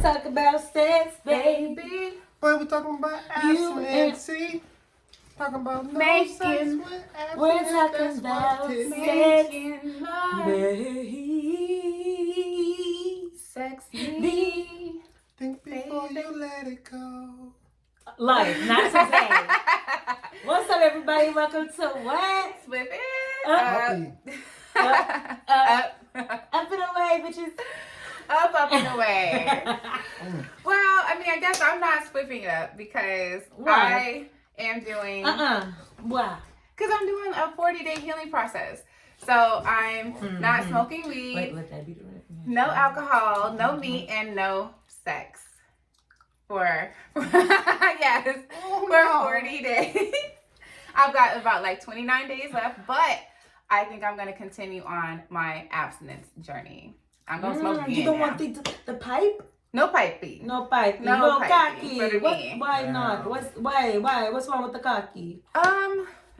talk about sex, baby. But we're talking about abstinence. Talking about no Making- sex with abstinence. We're talking That's about what it sex. Making love. Sex me. Think before you let it go. Life, not today. What's up, everybody? Welcome to what? Spliff it. Puppy. Up and away, bitches. Up and away. Well, I mean, I guess I'm not spliffing it up because Why? I am doing... Why? Because I'm doing a 40-day healing process. So I'm not smoking weed, Wait, let that be the right. no alcohol, no meat, and no sex. For 40 days. I've got about like 29 days left, but I think I'm going to continue on my abstinence journey. I'm going to smoke again. You don't now. want the pipe? No pipey. No pipe. No No pipey cocky. for me. Why not? Why? What's wrong with the cocky?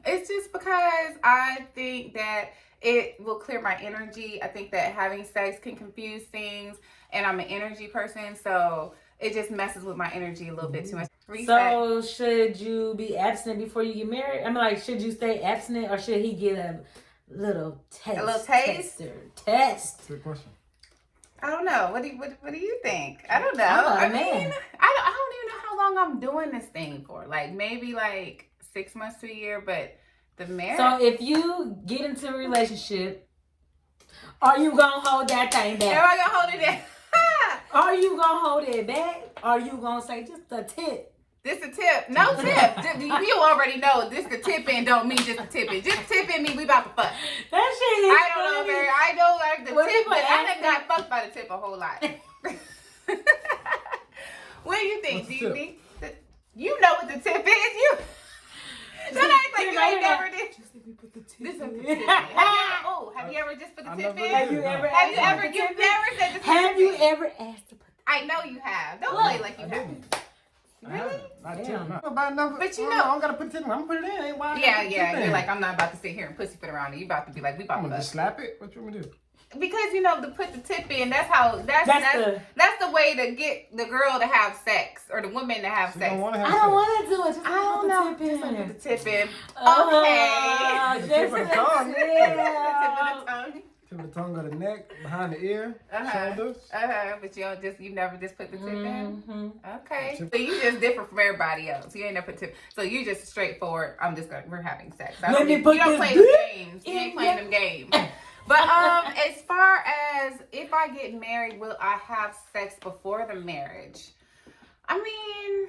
It's just because I think that it will clear my energy. I think that having sex can confuse things, and I'm an energy person, so it just messes with my energy a little bit too much. Reset. So should you be abstinent before you get married? I mean, like, should you stay abstinent or should he get a little taste? A little taste? Test. Good question. I don't know. What do you think? I don't know. Oh, I man. mean, I don't even know how long I'm doing this thing for. Like maybe like 6 months to a year, but the marriage. So if you get into a relationship, are you gonna hold that thing Am back? I gonna hold it there? Are you gonna hold it back? Are you gonna say just a tip? This a tip. No tip. You already know this the tip in don't mean just the tip in. Just tip in mean we about to fuck. That shit is I don't know, funny. Mary. I know like the When tip, people but I ask done got fucked by the tip a whole lot. What do you think? What's the Do you tip? think that you know what the tip is? You don't act like you ain't never did. Just let me put the tip This is the in. tip in. Have you ever just put the I tip never in? Have did. you ever Have you asked ever? to put the You tip in? never said the tip Have you in. ever asked to put the I know you have. Don't Look, play like you I haven't. didn't. Really? Not Damn. tip, not. About enough, But you I know- don't gotta put the tip in. I'm gonna put it in. Ain't why I gotta Yeah, put the tip yeah. in. You're like, I'm not about to sit here and pussyfoot around. You about to be like, we about I'm to gonna fuck. just slap it. What you want me to do? Because you know to put the tip in, that's how that's the way to get the girl to have sex or the woman to have She sex. don't wanna I have don't sex. want to do it. Just I don't know. put the tip Just in. put the tip in. Oh, Okay. just The tip of the tongue. The tip of the tongue. Tip of the tongue, go the neck, behind the ear, shoulders. But you never just put the tip in. Mhm. Okay. So you just different from everybody else. You ain't never put tip. So you just straightforward. We're having sex. Let me You put don't this play them dick games. You in ain't playing them games. But as far as if I get married, will I have sex before the marriage? I mean,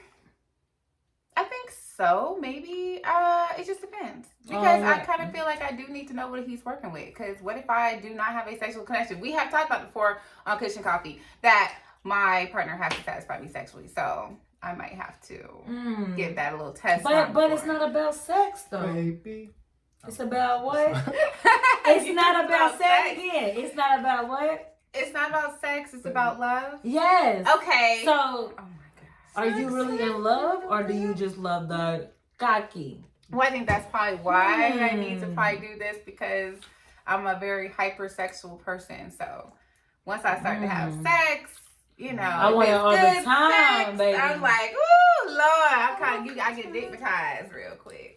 I think so. Maybe. It just depends. Because I kind of feel like I do need to know what he's working with. Because what if I do not have a sexual connection? We have talked about before on Cushion Coffee that my partner has to satisfy me sexually. So I might have to give that a little test. But it's not about sex though. Baby. It's about what? It's not about sex again. It's not about what? It's not about sex. It's about love. Yes. Okay. So Oh my gosh. are you really in love or do you just love the cocky? Well, I think that's probably why I need to probably do this because I'm a very hypersexual person. So once I start to have sex, you know, I want it all the good time, sex, baby. I'm like, ooh, Lord, I get dignitized real quick.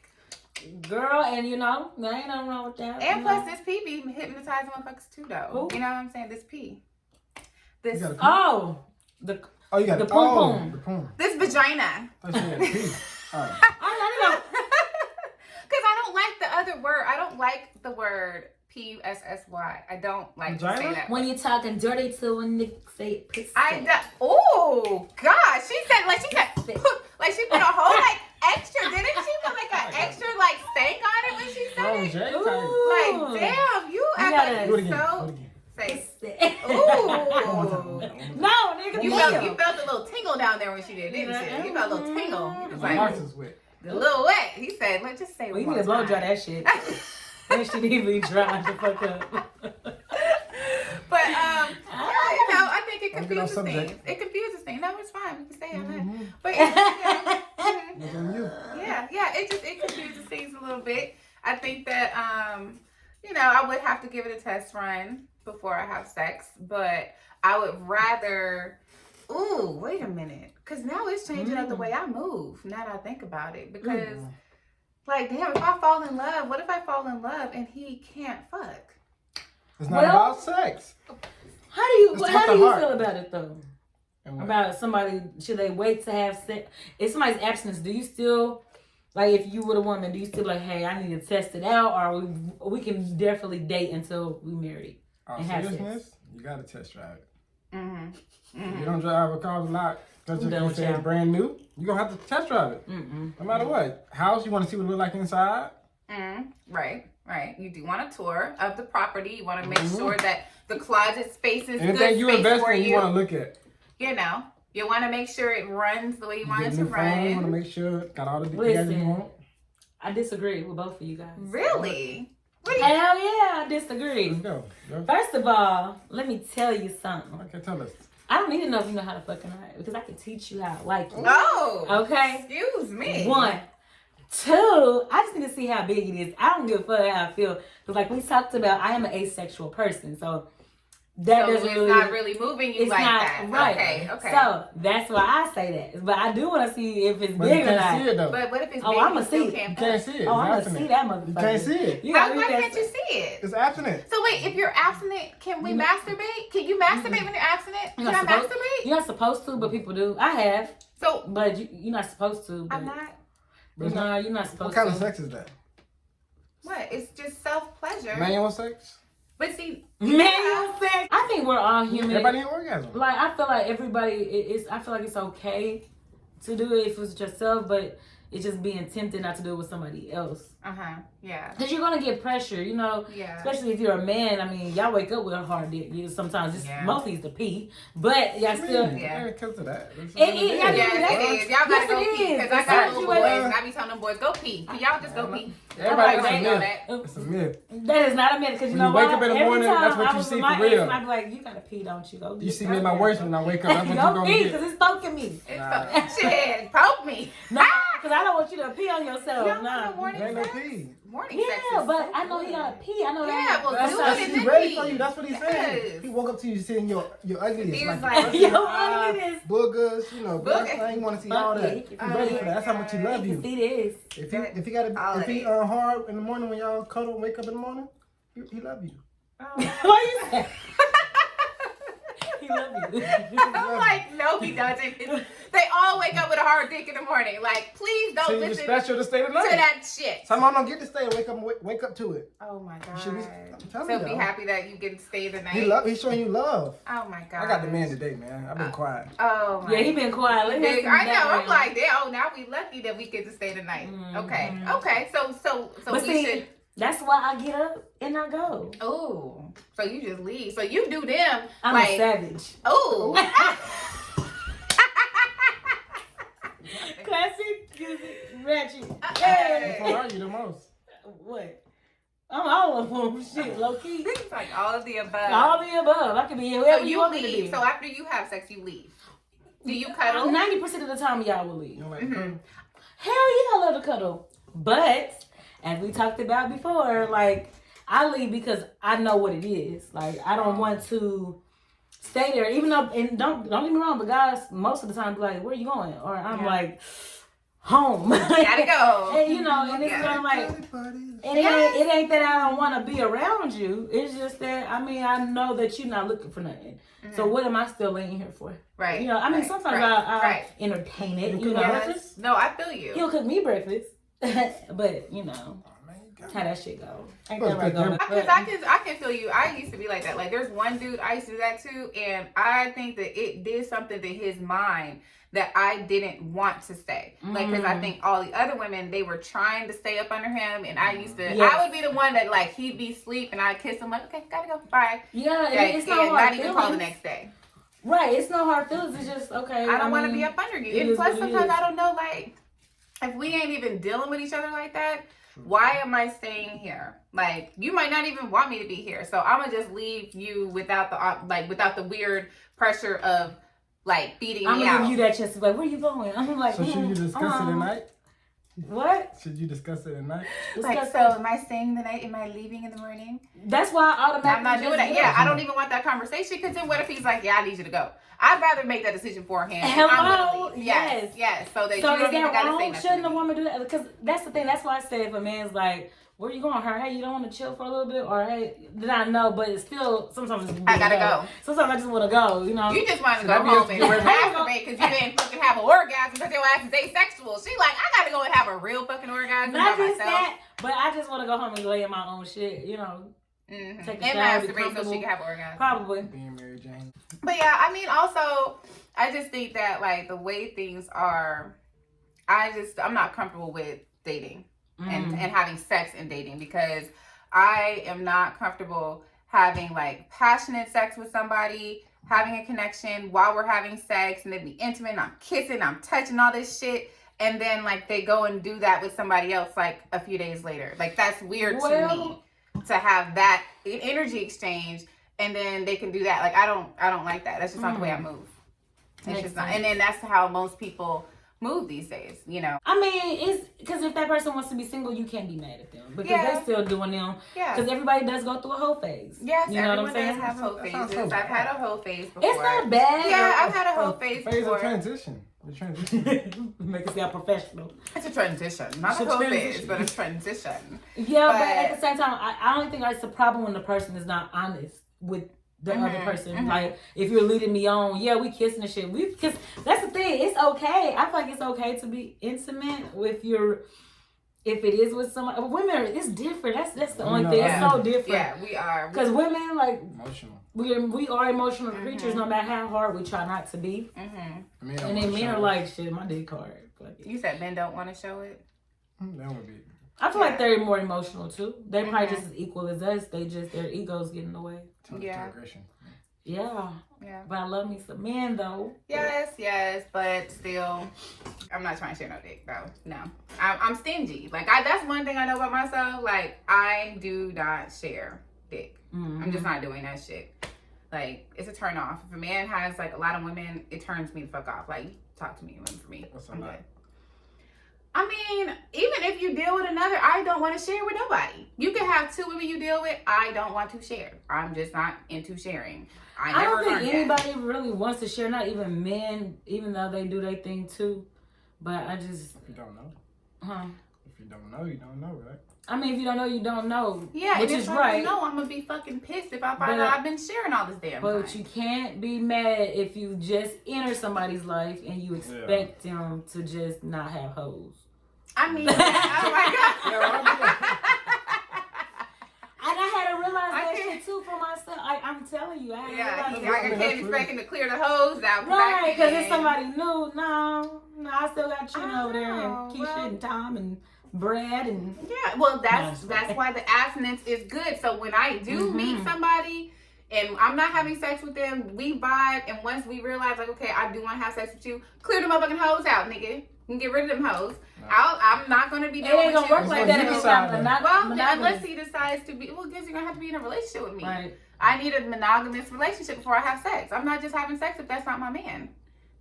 Girl, and you know, there ain't nothing wrong with that. And you plus, know. this pee be hypnotizing motherfuckers too, though. Who? You know what I'm saying? This pee, You this got a pee? Oh, the You got the a pom pom. The pom. this vagina. I thought you had a pee. All right. I know. Because I don't like the other word. I don't like the word P-U-S-S-Y. I don't like to say Vagina? that. When you talking dirty to a nigga, say pussy. Oh God! She said like she put a whole like extra. Didn't she put like an extra like stank on it when she said Oh, it? Jay. Ooh. Like damn, you act gotta like Do it you again. so. Do it again. Say Ooh. ooh. No, nigga, You damn. felt a little tingle down there when she did, didn't you? You felt a little tingle. It was My like heart is wet. a little wet. He said, "Let's just say." Well, you one need to blow more dry time. that shit. That shit need to be dry the fuck up. But you know, I think it Don't get off confuses subject. things. It confuses things. No, it's fine. We can stay on that. Mhm. But Look on you. yeah. It confuses things a little bit. I think that you know, I would have to give it a test run before I have sex, but I would rather Ooh, wait a minute. Because now it's changing up the way I move. Now that I think about it. Because, like, damn, if I fall in love, what if I fall in love and he can't fuck? It's not about sex. How do you heart. feel about it though? About somebody, should they wait to have sex? If somebody's abstinence, do you still, like, if you were a woman, do you still like, hey, I need to test it out, or we can definitely date until we married and have sex? You gotta test drive it. Mm-hmm. If you don't drive a car a lot because you say it's brand new, you're gonna have to test drive it. No matter what. House, you want to see what it look like inside. Right. You do want a tour of the property. You want to make sure that the closet space is anything good you space invest for in, you want to look at. You know, you want to make sure it runs the way you want it to You run. want to make sure it got all the Listen, you want. I disagree with both of you guys. Really? Hell yeah, I disagree. Let's go. First of all, let me tell you something. Okay, tell us. I don't need to know if you know how to fucking ride because I can teach you how to like it. Oh. Okay? Excuse me. 1. 2, I just need to see how big it is. I don't give a fuck how I feel. Because like we talked about, I am an asexual person. So that so doesn't it's really, not really moving you it's like not, that. Right. Okay. So that's why I say that. But I do want to see if it's But big you or can't not. see it though. But what if it's big? I'm going to see still it. can't You can't see it. Oh, I'm It's going to see that motherfucker. You can't see it. Why can't you see it? It's abstinent. So wait, if you're abstinent, can we masturbate? Can you masturbate when you're abstinent? Can I masturbate? You're not supposed to, but people do. I have. So, but you're not supposed to. But I'm not. No, you're not supposed What kind to. of sex is that? What? It's just self-pleasure. Manual sex? But see, Manual sex. I think we're all human. Everybody need orgasm. Like, I feel like everybody is. I feel like it's okay to do it if it's yourself, but it's just being tempted not to do it with somebody else. Yeah. Because you're gonna get pressure, you know. Yeah. Especially if you're a man. I mean, y'all wake up with a hard dick. You sometimes it's mostly it's the pee, but y'all still. Yeah. It comes to that. It is. Y'all gotta go pee because I got little boys Exactly. and I be telling them boys go pee. Y'all just go pee. Everybody Like, it's a know myth. that. It's a myth. That is not a myth because you When know you wake what? up in the Every morning, time that's what I you was see with for my real. ex, I'd be like, you gotta pee, don't you? Go. You see me at my worst when I wake up. That's what go you're gonna pee get. because it's poking me. Shit, poke me. No, because I don't want you to pee on yourself. Y'all Nah. want morning There ain't no sex? pee. Morning sex Yeah, is but so I know he good. gotta pee. I know Yeah, that. well, That's do what it and he's then ready pee. for you. That's what he's saying. Yes. He woke up to you seeing your ugliest. He was like like, Your ugliness. boogers, you know, Boogers. I ain't want to see all that. He's ready for that. That's how much he love You you. see this? If he hard in the morning when y'all cuddle, wake up in the morning, he love you. What you say? He love you. I'm like, no, he doesn't. They all wake up with a hard dick in the morning. Like, please don't So you listen special to stay to tonight. that shit. Some of them don't get to stay. Wake up to it. Oh my god. I'm telling So you, be y'all. happy that you get to stay the night. He's showing you love. Oh my god. I got the man today, man. I've been quiet. Oh my. Yeah, he been quiet. Let me I hear some know. I'm background. like, now we lucky that we get to stay the night. Okay. So But we see, should. that's why I get up and I go. Oh, so you just leave. So you do them. I'm like, a savage. Oh. Classic, ratchet. Which Hey. one are you the most? What? I'm all of them. Shit, low key. It's like all of the above. All the above. I can be So whoever you you want me to leave. be. So after you have sex, you leave. Do you cuddle? 90% of the time, y'all will leave. You don't like to cuddle? Hell yeah, I love to cuddle. But as we talked about before, like I leave because I know what it is. Like I don't want to stay there, even though. And don't get me wrong, but guys, most of the time, be like, "Where you going?" Or I'm like, "Home." Gotta go. And you know, and it's kind of like, and it ain't that I don't want to be around you. It's just that I know that you're not looking for nothing. So what am I still laying here for? Right. You know, I mean, sometimes I entertain it. You know, Yes. No, I feel you. he'll cook me breakfast, but you know how that shit go. Ain't that right, go? Because I can feel you. I used to be like that. Like there's one dude I used to do that to, and I think that it did something to his mind that I didn't want to stay. Like because I think all the other women, they were trying to stay up under him, and I used to. Yes. I would be the one that like he'd be asleep, and I'd kiss him like, okay, gotta go, bye. Yeah, Like, it's not and hard not even feelings. call the next day. Right, it's no hard feelings. It's just okay. I don't want to be up under you. it And is plus, what it sometimes is. I don't know, like, if we ain't even dealing with each other like that, why am I staying here? Like, you might not even want me to be here. So I'm gonna just leave you without the weird pressure of like beating I'm me gonna out. give you that chance to be like, where you going? I'm like, So should you discuss it at night? What? Should you discuss it at night? Like, so am I staying the night? Am I leaving in the morning? That's why I automatically. I'm not doing that. Yeah, I don't even want that conversation because then what if he's like, yeah, I need you to go? I'd rather make that decision for him. Hello? Yes. So that you So don't is even that gotta say wrong? nothing. Shouldn't a woman do that? Because that's the thing. That's why I say if a man's like, where you going? Her, hey, you don't want to chill for a little bit? Or hey, then I know, but it's still, sometimes I gotta go. Sometimes I just want to go, you know? You just want to go home and masturbate because you didn't fucking have an orgasm because your ass is asexual. She like, I gotta go and have a real fucking orgasm Not by just myself. that, but I just want to go home and lay in my own shit, you know? Mm-hmm. Take a And shower, be masturbate so comfortable. she can have an orgasm. Probably. Being Mary Jane. But yeah, I mean, also, I just think that like the way things are, I'm not comfortable with dating and having sex and dating because I am not comfortable having like passionate sex with somebody, having a connection while we're having sex and then be intimate and I'm kissing, I'm touching all this shit. And then like they go and do that with somebody else like a few days later. Like that's weird to me to have that energy exchange and then they can do that. Like I don't like that. That's just not the way I move. It's just not. And then that's how most people move these days, you know. I mean, it's because if that person wants to be single, you can't be mad at them because they're still doing them. Yeah. Because everybody does go through a whole phase. Yes, you know what I'm saying? Does have whole phases. I've had a whole phase before. It's not bad. Yeah, I've had a whole phase before. Phase of transition. The transition. Make it sound professional. It's a transition, not a whole phase, but a transition. Yeah, but at the same time, I don't think it's a problem when the person is not honest with the other person. Like, if you're leading me on, yeah, we kissing and shit. Because that's the thing. It's okay. I feel like it's okay to be intimate with if it is with somebody. Women, it's different. That's the only thing. It's so different. Yeah, we are. Because women, like, emotional. We are emotional creatures no matter how hard we try not to be. And then men are like, shit, my dick hard. You said men don't want to show it? That would be. I feel like they're more emotional too. They're probably just as equal as us. Their egos get in the way. Aggression. Yeah. But I love me some men though. Yes, but still, I'm not trying to share no dick though. No, I'm stingy. Like that's one thing I know about myself. Like I do not share dick. I'm just not doing that shit. Like it's a turn off. If a man has like a lot of women, it turns me the fuck off. Like talk to me, women for me. I'm good. I mean, even if you deal with another, I don't want to share with nobody. You can have 2 women you deal with. I don't want to share. I'm just not into sharing. I don't think anybody really wants to share, not even men, even though they do their thing too. But I just... If you don't know. Huh? If you don't know, you don't know, right? I mean, if you don't know, you don't know. Yeah, which if is I right. don't know, I'm going to be fucking pissed if I find out I've been sharing all this damn time. But you can't be mad if you just enter somebody's life and you expect them to just not have hoes. I mean, oh my God. And I had to realize that shit too for myself. I'm telling you, I can't expect him to clear the hose out. Right, because it's somebody new. No, I still got Chino over there and Keisha and Tom and Brad and well, that's why the abstinence is good. So when I do meet somebody and I'm not having sex with them, we vibe, and once we realize like, okay, I do want to have sex with you, clear the motherfucking hose out, nigga. You can get rid of them hoes. I'm not gonna be doing it. Ain't gonna work like that if it's not unless he decides to be. Well, because you're gonna have to be in a relationship with me. Right. I need a monogamous relationship before I have sex. I'm not just having sex if that's not my man.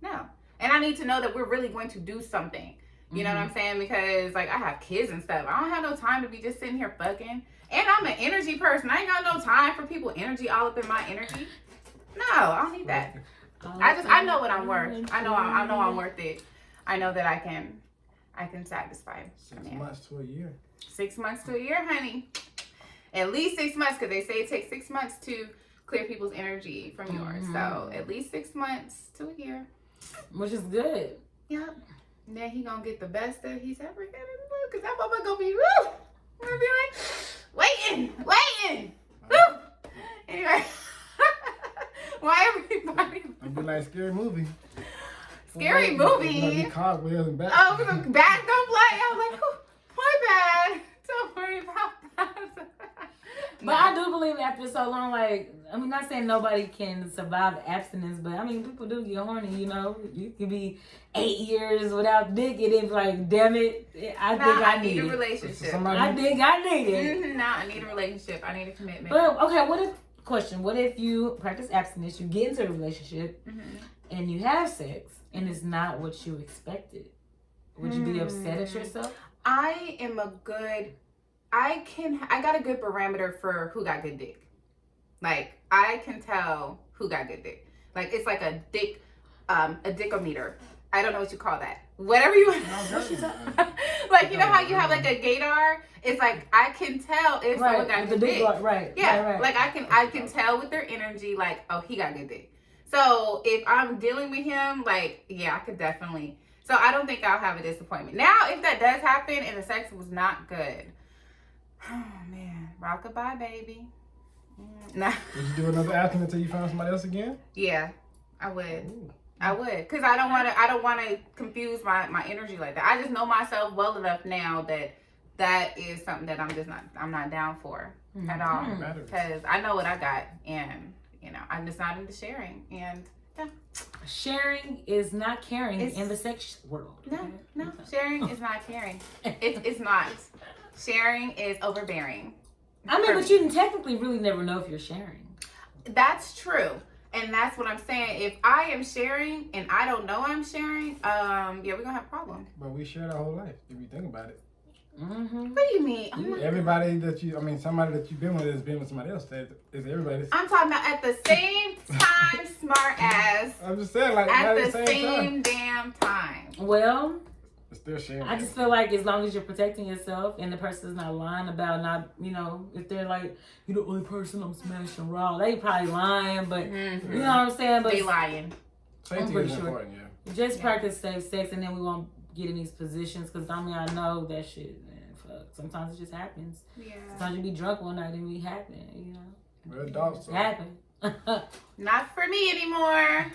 No. And I need to know that we're really going to do something. You know what I'm saying? Because like I have kids and stuff. I don't have no time to be just sitting here fucking. And I'm an energy person. I ain't got no time for people energy all up in my energy. No, I don't need that. I know what I'm worth. I know I'm worth it. I know that I can satisfy. 6 months to a year. 6 months to a year, honey. At least 6 months, because they say it takes 6 months to clear people's energy from yours. So at least 6 months to a year. Which is good. Yep. And then he gonna get the best that he's ever gonna do, because that mama gonna be woo. Gonna be like, waiting. Woo. Anyway. Why everybody? It'd be like a scary movie. Scary movie. Cartwheels and back. Oh, the back don't play. I was like, my bad. Don't worry about that. But I do believe after so long, like, I mean, not saying nobody can survive abstinence, but I mean, people do get horny, you know. You could be 8 years without dick, and it's like, damn it, I need a relationship. I think I need it. I need a relationship. I need a commitment. But, okay, what if you practice abstinence, you get into a relationship, and you have sex, and it's not what you expected? Would you be upset at yourself? I got a good barometer for who got good dick. Like, I can tell who got good dick. Like, it's like a dickometer. I don't know what you call that. Whatever you like, you know how you have like a gaydar? It's like, I can tell if someone got good dick. Right. Yeah. Right. Like, I can tell with their energy, like, oh, he got good dick. So if I'm dealing with him, like, yeah, I could definitely. So I don't think I'll have a disappointment. Now, if that does happen and the sex was not good, oh man, rockabye, baby. Nah. Would you do another abstinence until you found somebody else again? Yeah, I would. Ooh. I would, cause I don't want to confuse my energy like that. I just know myself well enough now that is something that I'm not down for at all. Cause I know what I got, and you know, I'm just not into sharing, and yeah. Sharing is not caring in the sex world. No, sharing is not caring. It's not. Sharing is overbearing. I mean, but you technically really never know if you're sharing. That's true. And that's what I'm saying. If I am sharing and I don't know I'm sharing, yeah, we're going to have a problem. But we shared our whole life, if you think about it. Mm-hmm. What do you mean? Oh everybody somebody that you've been with has been with somebody else. Is everybody? I'm talking about at the same time, smart ass. I'm just saying, like, at the same damn time. Well, it's still sharing. I just feel like as long as you're protecting yourself and the person's not lying about not, you know, if they're like, you're the only person I'm smashing raw, they probably lying, but you know what I'm saying? But they lying. Safety is important, yeah. Just practice safe sex, and then we won't get in these positions, because I mean, I know that shit, man, fuck. Sometimes it just happens. Yeah. Sometimes you be drunk one night and it happen, you know. We're adults. It happen. Not for me anymore.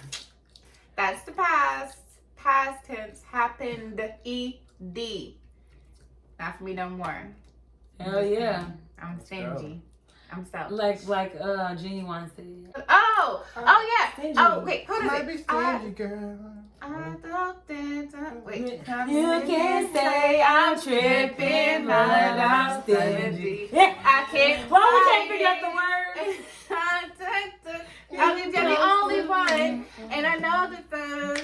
That's the past. Past tense, happened, ED. Not for me no more. Hell yeah. I'm stingy. I'm selfish. Like Genuine said. Oh yeah. Stingy. Oh wait, who does Might be it? stingy, girl. Wait. You can say I'm tripping, but I'm stingy. I can't. Why we can't figure out the words? I'm the only one, and I know that the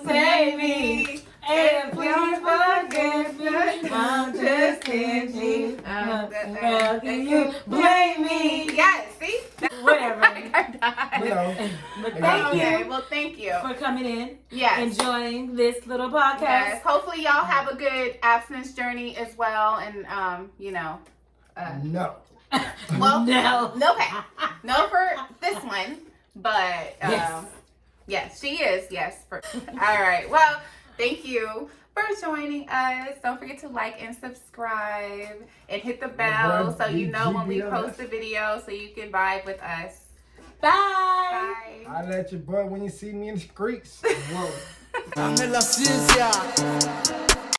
save me, and please forgive me. I'm just stingy. How can you blame me? Yes, see? Whatever. But thank you for coming in. Yes. Enjoying this little podcast. Yes. Hopefully y'all have a good abstinence journey as well, and you know. No. Well, no. Okay. No for this one, but yes, she is. Yes. All right. Well, thank you for joining us. Don't forget to like and subscribe and hit the bell so you know when we post a video, so you can vibe with us. Bye. Bye. I'll let your boy when you see me in the streets. Whoa. Dame la ciencia.